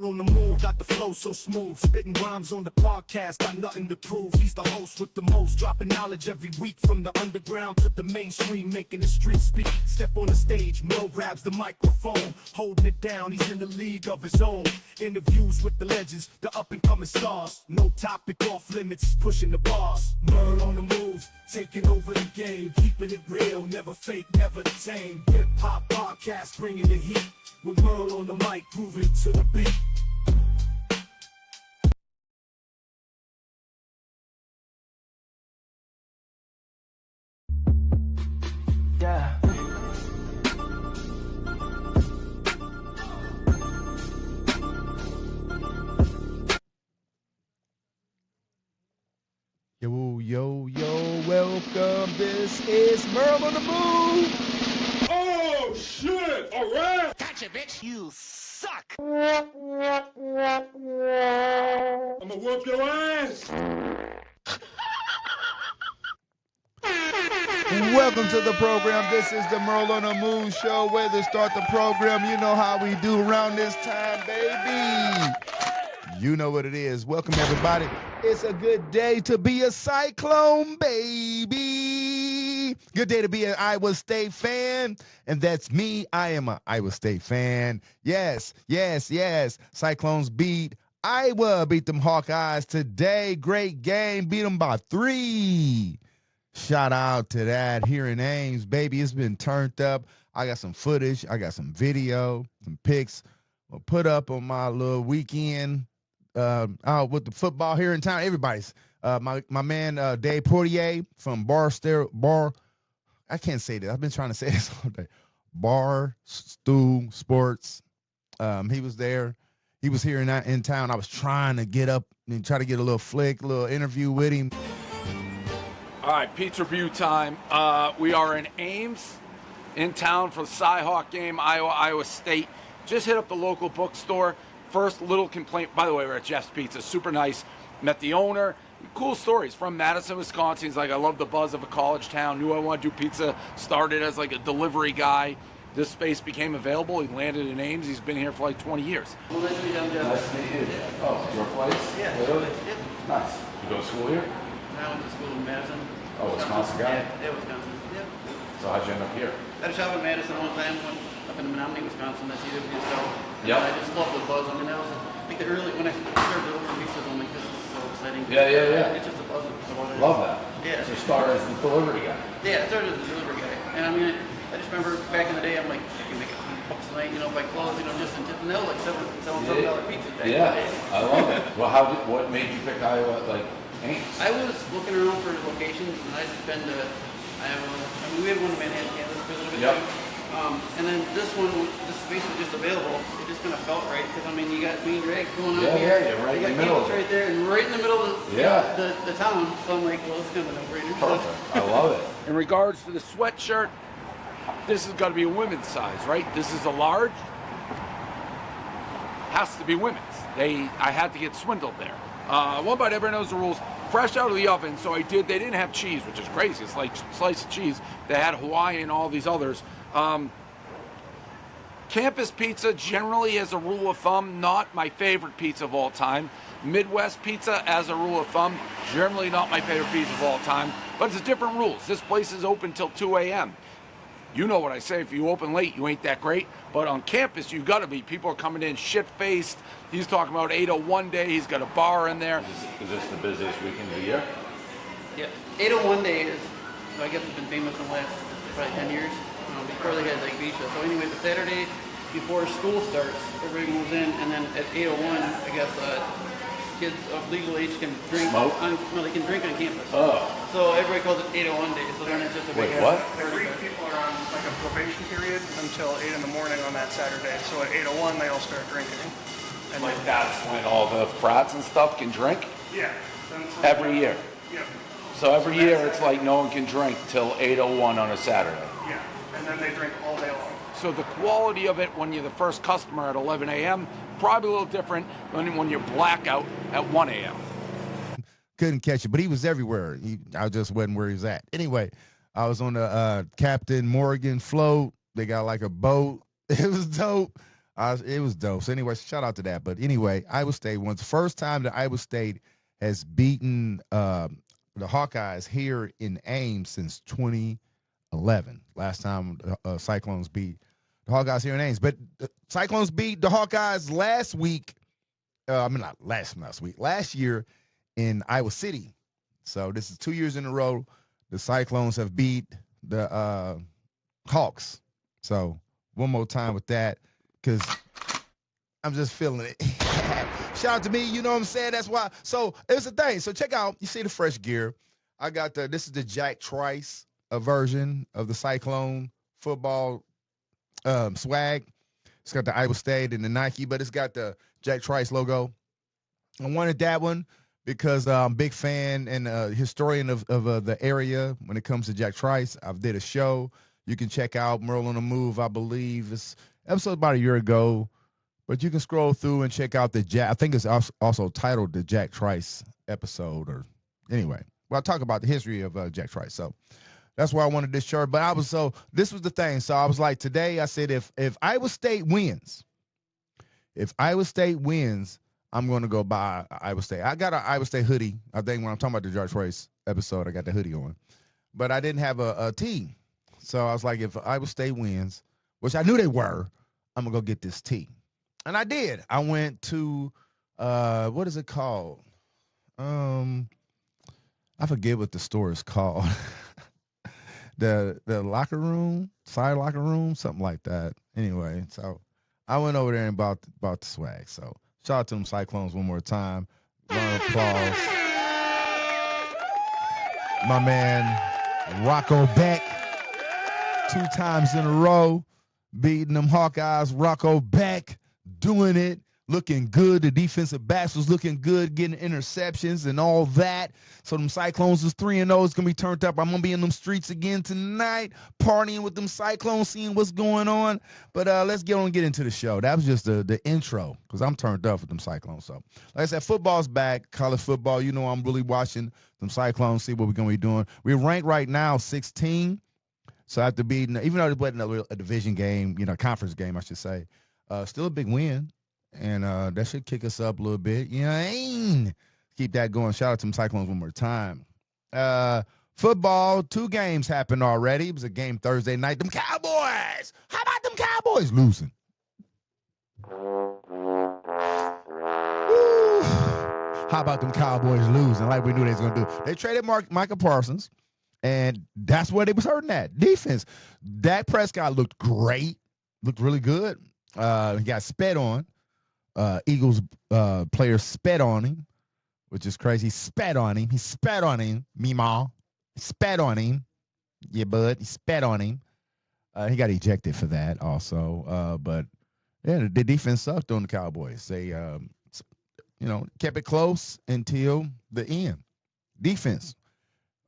On the move, got the flow so smooth. Spitting rhymes on the podcast, got nothing to prove. He's the host with the most, dropping knowledge every week. From the underground to the mainstream, making the street speak. Step on the stage, Mo grabs the microphone, holding it down, he's in the league of his own. Interviews with the legends, the up-and-coming stars. No topic off limits, pushing the bars. Merle on the move, taking over the game. Keeping it real, never fake, never the same. Hip-hop podcast, bringing the heat. With Merle on the mic, grooving to the beat. Yeah. Yo, yo, yo, welcome. This is Merle on the Move. Oh, shit, all right. Gotcha, bitch. You suck. I'm gonna whoop your ass. Welcome to the program. This is the Merle on the Move show. Where to start the program, you know how we do around this time, baby. You know what it is. Welcome, everybody. It's a good day to be a Cyclone, baby. Good day to be an Iowa State fan. And that's me. I am an Iowa State fan. Yes, yes, yes. Cyclones beat Iowa. Beat them Hawkeyes today. Great game. Beat them by 3. Shout out to that here in Ames, baby. It's been turned up. I got some footage. I got some video, some pics. I'll put up on my little weekend out with the football here in town. Everybody's my man Dave Portier from Bar. I can't say that. I've been trying to say this all day. Barstool Sports. He was there. He was here in town. I was trying to get up and try to get a little flick, a little interview with him. All right, pizza review time. We are in Ames, in town for the Cy-Hawk game, Iowa State. Just hit up the local bookstore. First little complaint, by the way, we're at Jeff's Pizza, super nice. Met the owner. Cool stories from Madison, Wisconsin. He's like, I love the buzz of a college town. Knew I wanted to do pizza. Started as like a delivery guy. This space became available. He landed in Ames. He's been here for like 20 years. Well, nice to meet you, Jeff. Nice to meet you. Oh, your place? Yeah. Really? Yep. Nice. You go to school here? I went to school in Madison. Oh, Wisconsin guy? Yeah, Wisconsin. Yep. So how'd you end up here? I had a shop in Madison one time, went up in Menominee, Wisconsin. That's either of you, so. Yep. I just love the buzz. I mean, that was like the early, when I started delivering pizzas, I'm like, this is so exciting. Yeah. It's just a buzz about it. Love that. Yeah. So you started as the delivery guy. Yeah, I started as a delivery guy. And I mean, I just remember back in the day, I'm like, I can make $100 a night, by close, just in tips and they'll like $7 pizzas back in the Yeah, day. I love it. Well, what made you pick Iowa, like, Ames? I was looking around for locations, and I'd been to Iowa. I mean, we had one in Manhattan, Kansas for a little bit Yep. too. And then this space was just available. It just kind of felt right because I mean, you got Green Drag going on here. Yeah, right you in got the middle. campus right there, and right in the middle of the town. So I'm like, well, it's kind of a no-brainer. Perfect. I love it. In regards to the sweatshirt, this has got to be a women's size, right? This is a large. Has to be women's. I had to get swindled there. One bite, everybody knows the rules. Fresh out of the oven, so I did. They didn't have cheese, which is crazy. It's like slice of cheese. They had Hawaiian and all these others. Campus pizza, generally, as a rule of thumb, not my favorite pizza of all time. Midwest pizza, as a rule of thumb, generally not my favorite pizza of all time. But it's different rules. This place is open till 2 a.m. You know what I say, if you open late, you ain't that great. But on campus, you got to be. People are coming in shit-faced. He's talking about 801 day. He's got a bar in there. Is this the busiest weekend of the year? Yeah, 801 day is, I guess it's been famous in the last probably 10 years. Before they had like Visha. So anyway, the Saturday before school starts, everybody moves in, and then at 801, I guess kids of legal age can drink. Smoke? They can drink on campus. Oh. So everybody calls it 801 day. So then it's just a big. Wait, what? Every people are on like a probation period until 8 in the morning on that Saturday. So at 8:01 they all start drinking. And Like that's when all the frats and stuff can drink? yeah. Then it's Every year. Yep. So every year it's like no one can drink till 8:01 on a Saturday. Yeah. And then they drink all day long. So the quality of it when you're the first customer at 11 a.m., probably a little different than when you're blackout at 1 a.m. Couldn't catch it, but he was everywhere. I just wasn't where he was at. Anyway, I was on the Captain Morgan float. They got like a boat. It was dope. It was dope. So anyway, shout out to that. But anyway, Iowa State won. The first time that Iowa State has beaten the Hawkeyes here in Ames since 2011. Last time Cyclones beat the Hawkeyes here in Ames. But the Cyclones beat the Hawkeyes last week. Not last week. Last year in Iowa City. So this is 2 years in a row. The Cyclones have beat the Hawks. So one more time with that, because I'm just feeling it. Shout out to me, you know what I'm saying? That's why. So it's the thing. So check out, you see the fresh gear. I got this is the Jack Trice version of the Cyclone football swag. It's got the Iowa State and the Nike, but it's got the Jack Trice logo. I wanted that one because I'm a big fan and historian of the area when it comes to Jack Trice. I've did a show. You can check out Merle on the Move, I believe. It's episode about a year ago. But you can scroll through and check out the Jack. I think it's also titled the Jack Trice episode. Or anyway, well, I'll talk about the history of Jack Trice. So that's why I wanted this shirt. But this was the thing. So I was like, today I said, if Iowa State wins, I'm going to go buy Iowa State. I got an Iowa State hoodie. I think when I'm talking about the Jack Trice episode, I got the hoodie on. But I didn't have a tee. So I was like, if Iowa State wins, which I knew they were, I'm going to go get this tee. And I did. I went to, what is it called? I forget what the store is called. the locker room, side locker room, something like that. Anyway, so I went over there and bought the swag. So shout out to them Cyclones one more time. Round of applause. My man, Rocco Beck, 2 times in a row, beating them Hawkeyes. Rocco Beck doing it, looking good. The defensive backs was looking good, getting interceptions and all that. So them Cyclones is 3-0. It's going to be turned up. I'm going to be in them streets again tonight, partying with them Cyclones, seeing what's going on. But let's get into the show. That was just the intro, because I'm turned up with them Cyclones. So like I said, football's back, college football. You know I'm really watching them Cyclones, see what we're going to be doing. We're ranked right now 16. So after beating, even though they played a division game, conference game, I should say, still a big win. And that should kick us up a little bit. Keep that going. Shout out to them Cyclones one more time. Football, 2 games happened already. It was a game Thursday night. Them Cowboys. How about them Cowboys losing? Woo. How about them Cowboys losing like we knew they was going to do? They traded Micah Parsons, and that's where they was hurting at. Defense. Dak Prescott looked great. Looked really good. He got sped on. Eagles player sped on him, which is crazy. He spat on him. Meemaw. He spat on him. Yeah, bud. He spat on him. He got ejected for that also. But yeah, the defense sucked on the Cowboys. They, kept it close until the end. Defense.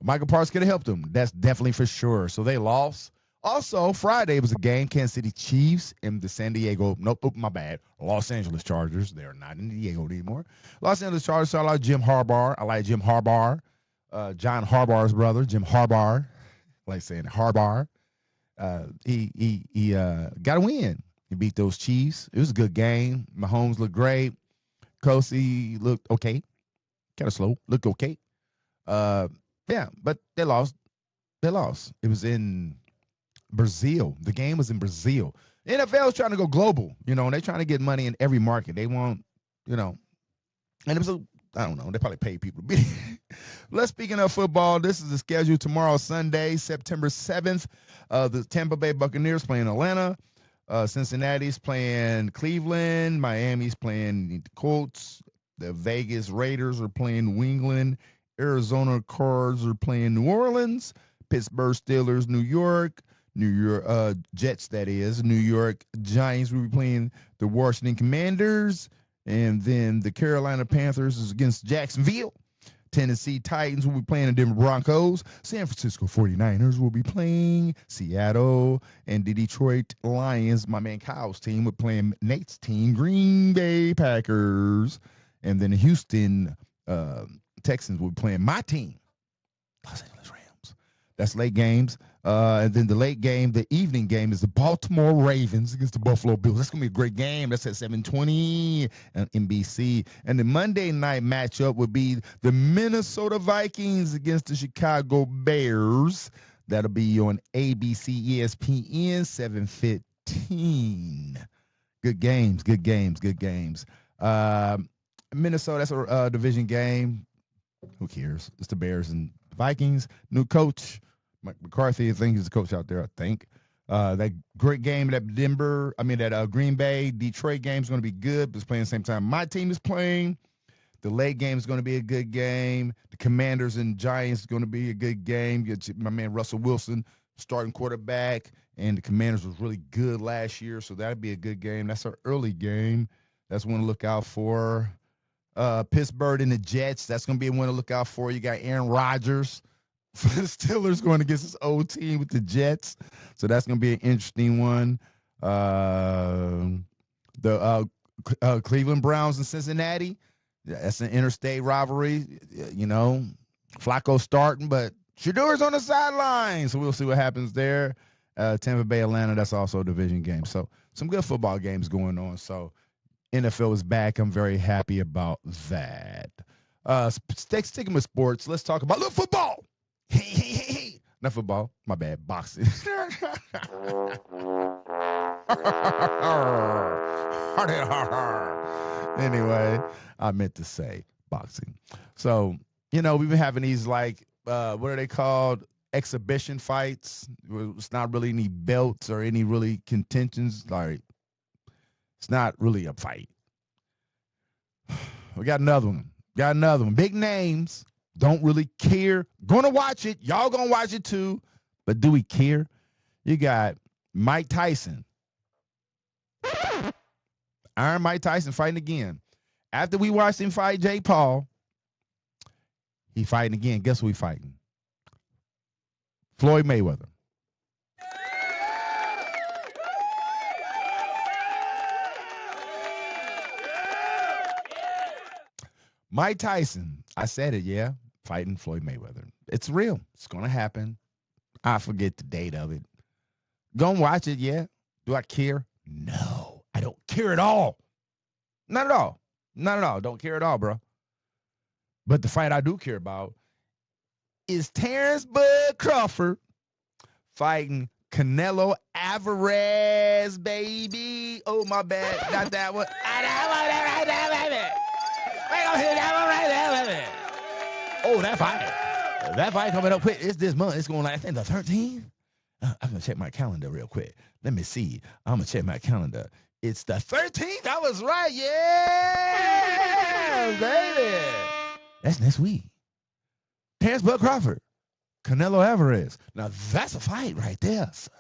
Michael Parsons could have helped them. That's definitely for sure. So they lost. Also, Friday was a game, Kansas City Chiefs and the Los Angeles Chargers. They're not in Diego anymore. Los Angeles Chargers, so I like Jim Harbaugh. John Harbaugh's brother, Jim Harbaugh. I like saying Harbaugh. He got a win. He beat those Chiefs. It was a good game. Mahomes looked great. Kelsey looked okay. Kind of slow. Looked okay. But they lost. It was in Brazil. The game was in Brazil. NFL is trying to go global, and they're trying to get money in every market. They want, and it was I don't know. They probably pay people to be. Let's speaking of football, this is the schedule tomorrow, Sunday, September 7th. The Tampa Bay Buccaneers playing Atlanta. Cincinnati's playing Cleveland. Miami's playing the Colts. The Vegas Raiders are playing New England. Arizona Cards are playing New Orleans. Pittsburgh Steelers, New York Jets, that is. New York Giants will be playing the Washington Commanders. And then the Carolina Panthers is against Jacksonville. Tennessee Titans will be playing the Denver Broncos. San Francisco 49ers will be playing Seattle. And the Detroit Lions, my man Kyle's team, will be playing Nate's team, Green Bay Packers. And then the Houston Texans will be playing my team, Los Angeles Rams. That's late games. And then the late game, the evening game, is the Baltimore Ravens against the Buffalo Bills. That's going to be a great game. That's at 7:20 on NBC. And the Monday night matchup would be the Minnesota Vikings against the Chicago Bears. That'll be on ABC, ESPN, 7:15. Good games, good games, good games. Minnesota, that's a division game. Who cares? It's the Bears and Vikings. New coach. Mike McCarthy, I think he's the coach out there, I think. That great game, that Green Bay, Detroit game is going to be good, but it's playing at the same time my team is playing. The late game is going to be a good game. The Commanders and Giants is going to be a good game. Get my man Russell Wilson, starting quarterback, and the Commanders was really good last year, so that'd be a good game. That's our early game. That's one to look out for. Pittsburgh and the Jets, that's going to be one to look out for. You got Aaron Rodgers for the Steelers going against his old team with the Jets. So that's going to be an interesting one. The Cleveland Browns and Cincinnati, that's an interstate rivalry. You know, Flacco starting, but Shadour's on the sideline. So we'll see what happens there. Tampa Bay, Atlanta, that's also a division game. So some good football games going on. So NFL is back. I'm very happy about that. Sticking with sports, let's talk about little football. Not football. My bad. Boxing. Anyway, I meant to say boxing. So, we've been having these what are they called? Exhibition fights. It's not really any belts or any really contentions. It's not really a fight. We got another one. Big names. Don't really care. Gonna watch it. Y'all gonna watch it too. But do we care? You got Mike Tyson. Iron Mike Tyson fighting again. After we watched him fight Jake Paul, he fighting again. Guess who he fighting? Floyd Mayweather. Mike Tyson, I said it, yeah, fighting Floyd Mayweather. It's real. It's going to happen. I forget the date of it. Go and watch it, yeah. Do I care? No, I don't care at all. Not at all. Not at all. Don't care at all, bro. But the fight I do care about is Terrence Bud Crawford fighting Canelo Alvarez, baby. Oh, my bad. Not that one. Oh, that fight. That fight coming up quick. It's this month. It's going I think the 13th. I'm going to check my calendar real quick. Let me see. I'm going to check my calendar. It's the 13th. I was right. Yeah, baby. That's next week. Terrence Bud Crawford. Canelo Alvarez. Now, that's a fight right there, sir.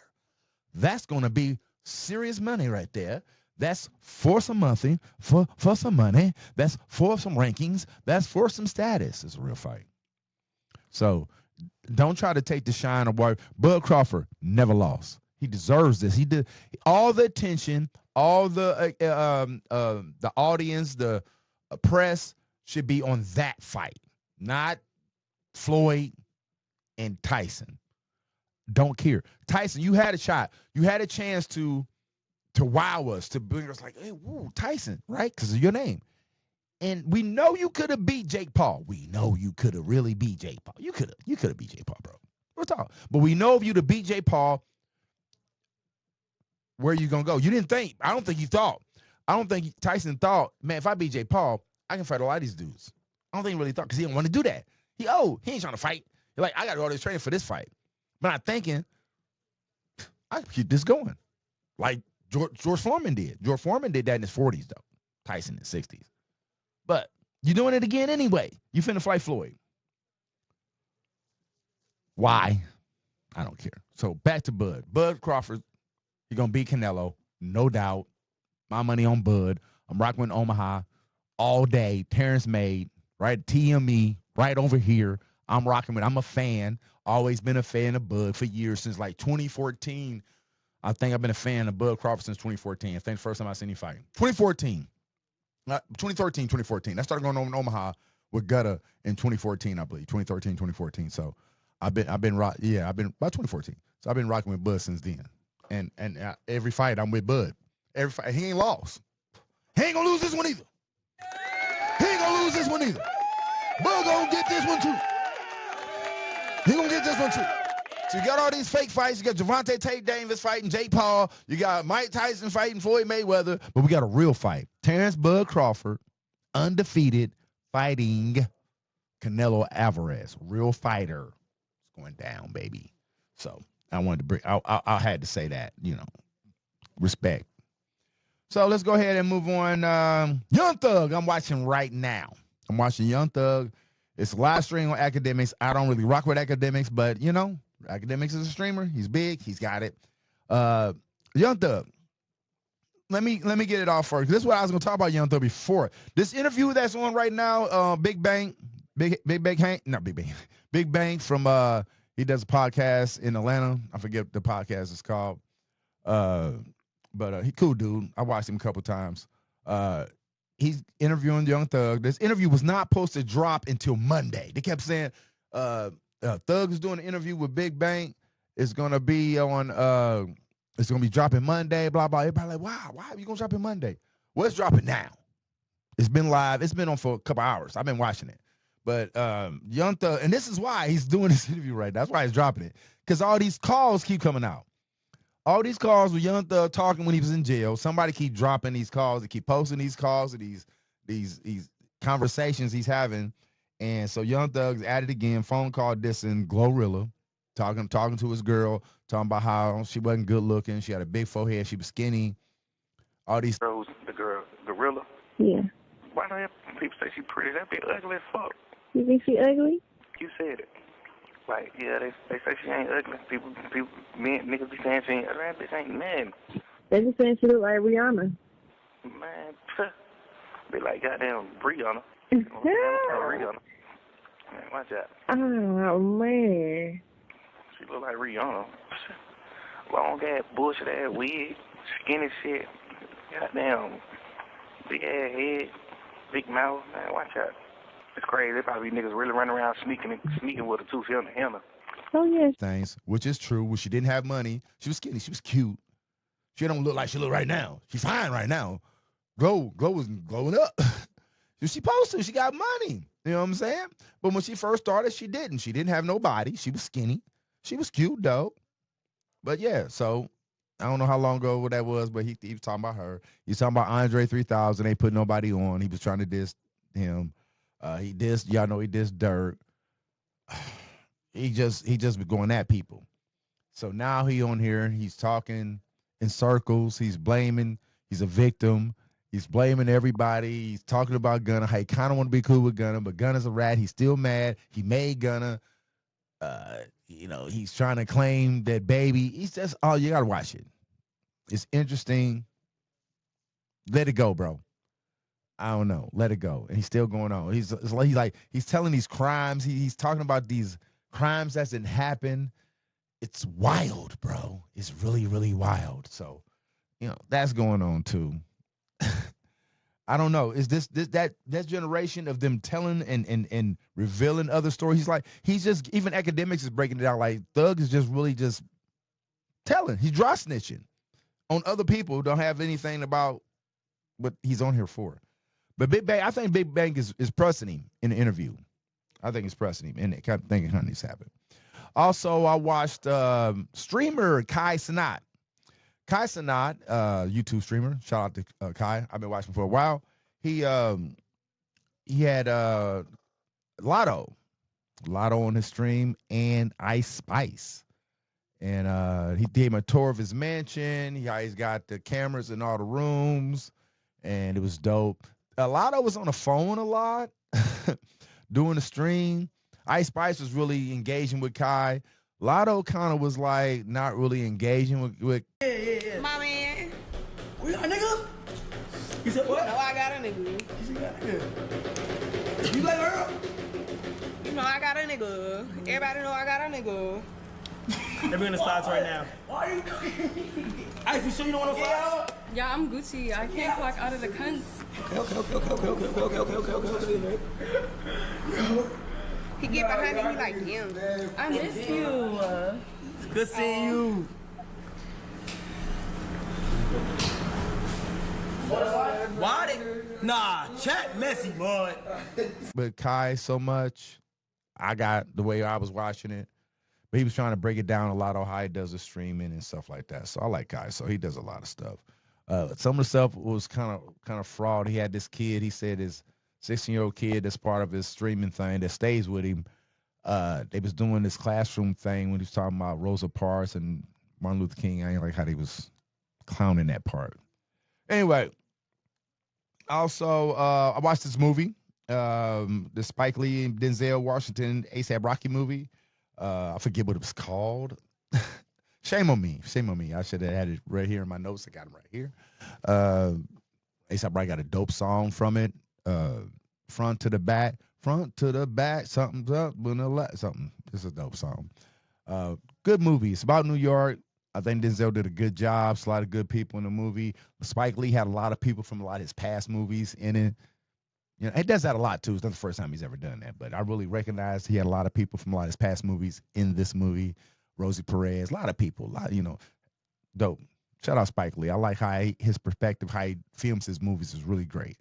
That's going to be serious money right there. That's for some money, for some money. That's for some rankings. That's for some status. It's a real fight. So don't try to take the shine away. Bud Crawford never lost. He deserves this. He did all the attention, all the audience, the press should be on that fight, not Floyd and Tyson. Don't care. Tyson, you had a shot. You had a chance to wow us, to bring us like, hey, woo, Tyson, right? Because of your name. And we know you could have beat Jake Paul. We know you could have really beat Jake Paul. You could have beat Jake Paul, bro. We're talking. But we know if you to beat Jake Paul, where you gonna go? You didn't think. I don't think you thought. I don't think Tyson thought, man, if I beat Jake Paul, I can fight a lot of these dudes. I don't think he really thought because he didn't want to do that. He ain't trying to fight. He's like, I got all this training for this fight. But I'm thinking, I can keep this going. Like George Foreman did. George Foreman did that in his 40s, though. Tyson in his 60s. But you're doing it again anyway. You finna fight Floyd. Why? I don't care. So back to Bud. Bud Crawford, he's going to beat Canelo, no doubt. My money on Bud. I'm rocking with Omaha all day. Terrence Made, right? TME, right over here. I'm rocking with. I'm a fan. Always been a fan of Bud for years, since like 2014. I think I've been a fan of Bud Crawford since 2014. I think the first time I seen him fighting. 2014. 2013, 2014. I started going on in Omaha with Gutta in 2014, I believe. 2013, 2014. So I've been about 2014. So I've been rocking with Bud since then. And every fight I'm with Bud. Every fight he ain't lost. He ain't gonna lose this one either. He ain't gonna lose this one either. Bud gonna get this one too. He gonna get this one too. So you got all these fake fights. You got Gervonta Tate Davis fighting Jake Paul. You got Mike Tyson fighting Floyd Mayweather. But we got a real fight. Terrence Bud Crawford, undefeated, fighting Canelo Alvarez. Real fighter. It's going down, baby. So I wanted to bring, I had to say that, respect. So let's go ahead and move on. Young Thug, I'm watching right now. I'm watching Young Thug. It's a live stream on Academics. I don't really rock with Academics, but Academics is a streamer. He's big. He's got it. Young Thug. Let me get it off first. This is what I was gonna talk about Young Thug before. This interview that's on right now, Big Bang from he does a podcast in Atlanta. I forget what the podcast is called. But he cool dude. I watched him a couple times. He's interviewing Young Thug. This interview was not supposed to drop until Monday. They kept saying Thug is doing an interview with Big Bang. It's gonna be on it's gonna be dropping Monday, blah blah. Everybody like, wow, why are you gonna drop it Monday? Well, it's dropping now. It's been live, it's been on for a couple hours. I've been watching it. But Young Thug, and this is why he's doing this interview right now. That's why he's dropping it. Because all these calls keep coming out. All these calls with Young Thug talking when he was in jail. Somebody keep dropping these calls. They keep posting these calls and these conversations he's having. And so Young Thug's at it again. Phone call dissing Glorilla, talking to his girl, talking about how she wasn't good looking. She had a big forehead. She was skinny. All these girls, the girl, Gorilla. Yeah. Why don't people say she pretty? That be ugly as fuck. You think she ugly? You said it. Like, yeah, they say she ain't ugly. People, niggas be saying she ain't ugly. That bitch ain't nothing. They just saying she look like Rihanna. Man, be like goddamn Rihanna. Rihanna. Man, watch out. Oh, man. She look like Rihanna. Long ass, bullshit ass wig, skinny shit. Goddamn, big ass head, big mouth. Man, watch out. It's crazy. There probably niggas really running around sneaking with her too. She on the hammer. Oh, yes. Things, which is true. When she didn't have money, she was skinny. She was cute. She don't look like she look right now. She's fine right now. Glow was glowing up. She supposed to. She got money. You know what I'm saying? But when she first started, she didn't. She didn't have no body. She was skinny. She was cute, though. But, yeah, so I don't know how long ago that was, but he was talking about her. He was talking about Andre 3000. They put nobody on. He was trying to diss him. He dissed, y'all know he dissed Dirk. He just been going at people. So now he on here, he's talking in circles. He's blaming. He's a victim. He's blaming everybody. He's talking about Gunna. How he kind of want to be cool with Gunna, but Gunna's a rat. He's still mad. He made Gunna. He's trying to claim that baby. He's just, you got to watch it. It's interesting. Let it go, bro. I don't know. Let it go. And he's still going on. He's telling these crimes. He's talking about these crimes that didn't happen. It's wild, bro. It's really, really wild. So, that's going on too. I don't know. Is that generation of them telling and revealing other stories? He's just, even Academics is breaking it out. Like Thug is just really just telling. He's dry snitching on other people who don't have anything about what he's on here for. But Big Bang, I think Big Bang is pressing him in the interview. I think it's pressing him, and I think it needs to happen. Also, I watched streamer Kai Cenat. Kai Cenat, YouTube streamer. Shout out to Kai. I've been watching for a while. He had Lotto on his stream, and Ice Spice. And he gave him a tour of his mansion. He's got the cameras in all the rooms, and it was dope. Lotto was on the phone a lot doing the stream. Ice Spice was really engaging with Kai. Lotto kind of was like not really engaging with. Yeah. My man. We got a nigga? You said what? No, I got a nigga. You said you got a nigga. You like her? You know I got a nigga. Everybody know I got a nigga. They're in the slides right now. Why are you doing? Ice, you sure you don't want to fly? Yeah, I'm Gucci. I can't clock out of the cunts. Okay. He get behind me, he like, damn. I miss you. Good seeing you. Nah, chat messy, boy. But Kai so much. I got the way I was watching it. But he was trying to break it down a lot on how he does the streaming and stuff like that. So I like Kai. So he does a lot of stuff. Some of the stuff was kind of fraud. He had this kid. He said his 16-year-old kid that's part of his streaming thing that stays with him. They was doing this classroom thing when he was talking about Rosa Parks and Martin Luther King. I ain't like how they was clowning that part. Anyway, also I watched this movie, the Spike Lee and Denzel Washington A$AP Rocky movie. I forget what it was called. Shame on me. I should have had it right here in my notes. I got it right here. A$AP Rocky got a dope song from it. Front to the back, something's up, something. This is a dope song. Good movie. It's about New York. I think Denzel did a good job. It's a lot of good people in the movie. Spike Lee had a lot of people from a lot of his past movies in it. You know, he does that a lot too. It's not the first time he's ever done that, but I really recognized he had a lot of people from a lot of his past movies in this movie. Rosie Perez, a lot of people, dope. Shout out Spike Lee. I like how his perspective, how he films his movies is really great.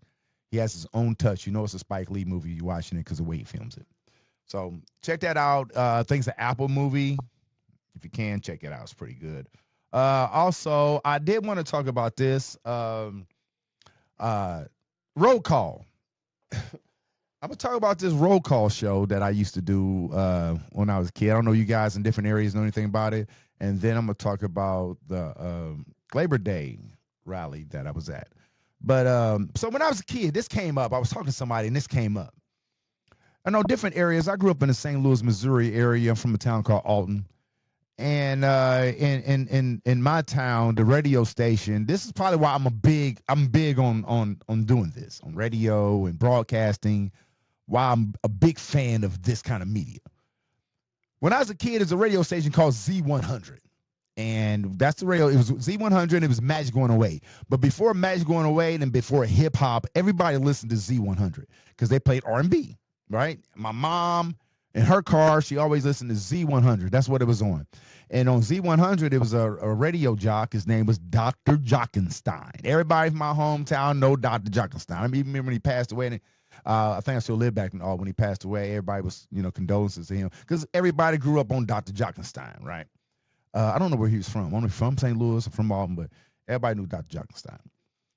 He has his own touch. You know it's a Spike Lee movie. You're watching it because of the way he films it. So check that out. I think it's an Apple movie. If you can, check it out. It's pretty good. Also, I did want to talk about this. Roll Call. I'm going to talk about this roll call show that I used to do when I was a kid. I don't know you guys in different areas know anything about it. And then I'm going to talk about the Labor Day rally that I was at. But so when I was a kid, this came up. I was talking to somebody, and this came up. I know different areas. I grew up in the St. Louis, Missouri area. I'm from a town called Alton. And in my town, the radio station, this is probably why I'm big on doing this, on radio and broadcasting, why I'm a big fan of this kind of media. When I was a kid, there's a radio station called Z100. And that's the radio. It was Z100. It was Magic Going Away. But before Magic Going Away and before hip hop, everybody listened to Z100 because they played R&B, right? My mom in her car, she always listened to Z100. That's what it was on. And on Z100, it was a radio jock. His name was Dr. Jockenstein. Everybody from my hometown know Dr. Jockenstein. I even remember when he passed away. And, I think I still live back in all when he passed away. Everybody was, condolences to him because everybody grew up on Dr. Jockenstein, right? I don't know where he was from. Only from St. Louis or from Alton, but everybody knew Dr. Jockenstein.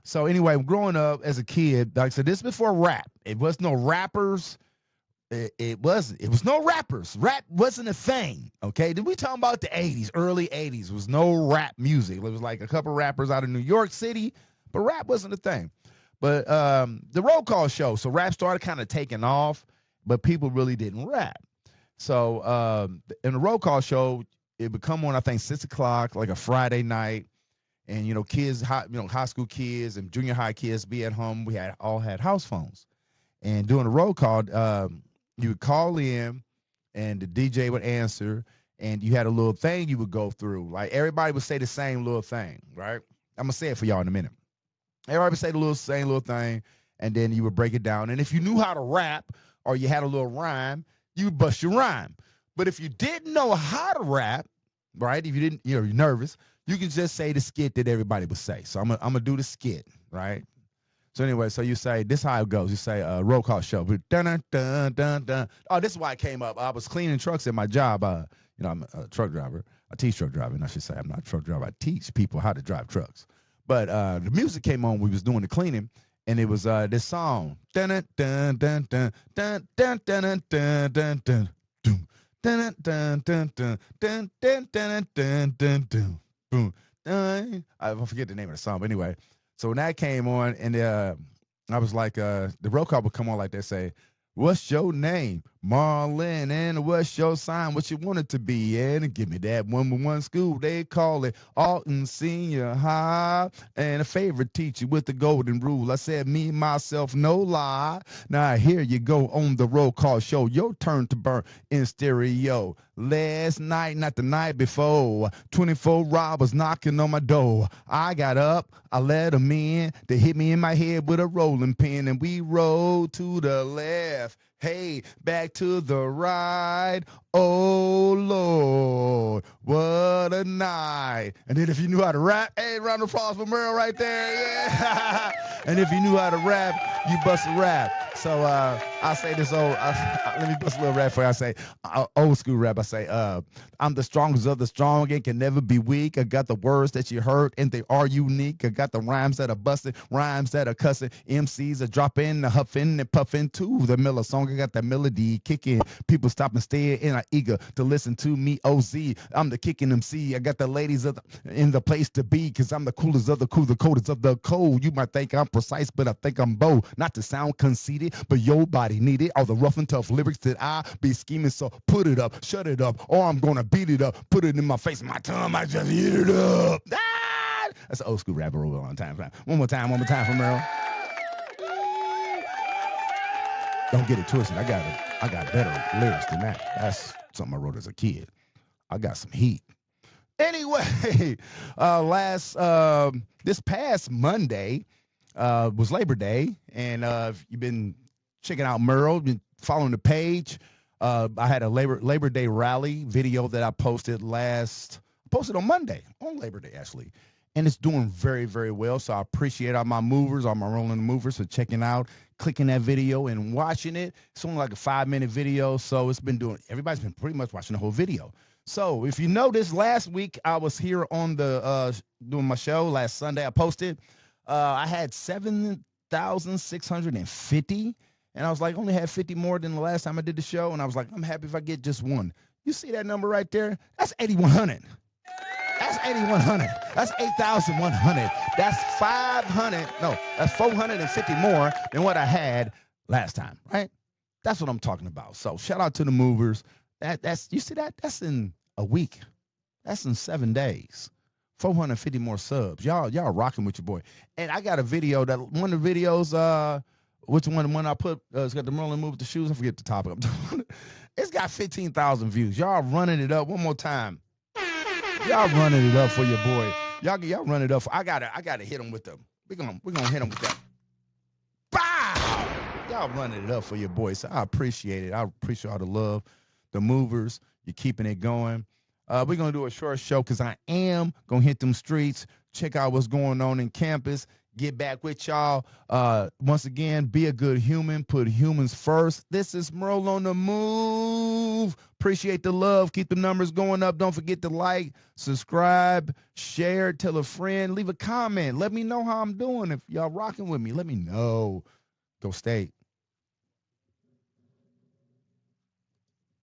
So anyway, growing up as a kid, like I said, this is before rap. It was no rappers. It was no rappers. Rap wasn't a thing. Okay, did we talking about the 80s, early 80s? There was no rap music. There was like a couple rappers out of New York City, but rap wasn't a thing. But the roll call show, so rap started kind of taking off, but people really didn't rap. So in the roll call show, it would come on, I think, 6 o'clock, like a Friday night. And, kids, high school kids and junior high kids be at home. We all had house phones. And doing a roll call, you would call in and the DJ would answer. And you had a little thing you would go through. Like everybody would say the same little thing, right? I'm going to say it for y'all in a minute. Everybody would say the same little thing. And then you would break it down. And if you knew how to rap or you had a little rhyme, you would bust your rhyme. But if you didn't know how to rap, right? If you didn't, you're nervous, you can just say the skit that everybody would say. So I'm gonna do the skit, right? So anyway, so you say, this is how it goes. You say roll call show. Dun, dun, dun, dun. Oh, this is why it came up. I was cleaning trucks at my job. I'm a truck driver. I teach truck driving, I should say. I'm not a truck driver. I teach people how to drive trucks. But the music came on when we was doing the cleaning, and it was this song. Dun, dun, dun, dun, dun, dun, dun, dun, dun, dun, dun. Dun dun dun dun dun dun dun dun dun dun boom. I forget the name of the song, but anyway. So when that came on, and I was like, the roll call would come on like that, say, "What's your name, Marlon? And what's your sign? What you want it to be? And give me that 1-1 school. They call it Alton Senior High. And a favorite teacher with the golden rule. I said, me, myself, no lie. Now here you go on the roll call show. Your turn to burn in stereo. Last night, not the night before, 24 robbers knocking on my door. I got up, I let them in. They hit me in my head with a rolling pin, and we rode to the left. Hey, back to the right. Oh, Lord, what a night. And then if you knew how to rap, hey, round of applause for Merle right there. Yeah. And if you knew how to rap, you bust a rap. So I say this let me bust a little rap for you. I say, old school rap, I say, I'm the strongest of the strong and can never be weak. I got the words that you heard and they are unique. I got the rhymes that are busting, rhymes that are cussing. MCs are dropping, huffing and puffing too. The Miller song, I got that melody kicking. People stop and stare and are eager to listen to me. OZ, I'm the kicking MC. I got the ladies in the place to be because I'm the coolest of the cool, the coldest of the cold. You might think I'm precise, but I think I'm bold. Not to sound conceited, but your body need it. All the rough and tough lyrics that I be scheming. So put it up, shut it up, or I'm gonna beat it up. Put it in my face, my tongue, I just eat it up. Ah! That's an old school rapper over on time. One more time for Merle. Don't get it twisted. I got better lyrics than that. That's something I wrote as a kid. I got some heat. Anyway, this past Monday was Labor Day, and if you've been checking out Merle, been following the page, I had a Labor Day rally video that I posted on Monday, on Labor Day actually, and it's doing very, very well. So I appreciate all my movers, all my rolling movers for checking out, clicking that video and watching it. It's only like a 5-minute video, so everybody's been pretty much watching the whole video. So if you noticed, last week I was here on the doing my show. Last Sunday I posted. I had 7,650, and I was like, only had 50 more than the last time I did the show, and I was like, I'm happy if I get just one. You see that number right there? That's 8,100. That's 8,100. That's 8,100. That's 500. No, that's 450 more than what I had last time, right? That's what I'm talking about. So shout out to the movers. You see that? That's in a week. That's in 7 days. 450 more subs. Y'all rocking with your boy. And I got a video that one of the videos, which one I put, it's got the Merlin move with the shoes. I forget the topic. It's got 15,000 views. Y'all running it up one more time. Y'all running it up for your boy. Y'all run it up. I gotta hit him with them. We're gonna hit him with that. Bow! Y'all running it up for your boy. So I appreciate it. I appreciate all the love. The movers, you're keeping it going. We're going to do a short show because I am going to hit them streets, check out what's going on in campus, get back with y'all. Once again, be a good human, put humans first. This is Merle on the Move. Appreciate the love. Keep the numbers going up. Don't forget to like, subscribe, share, tell a friend, leave a comment. Let me know how I'm doing. If y'all rocking with me, let me know. Go State.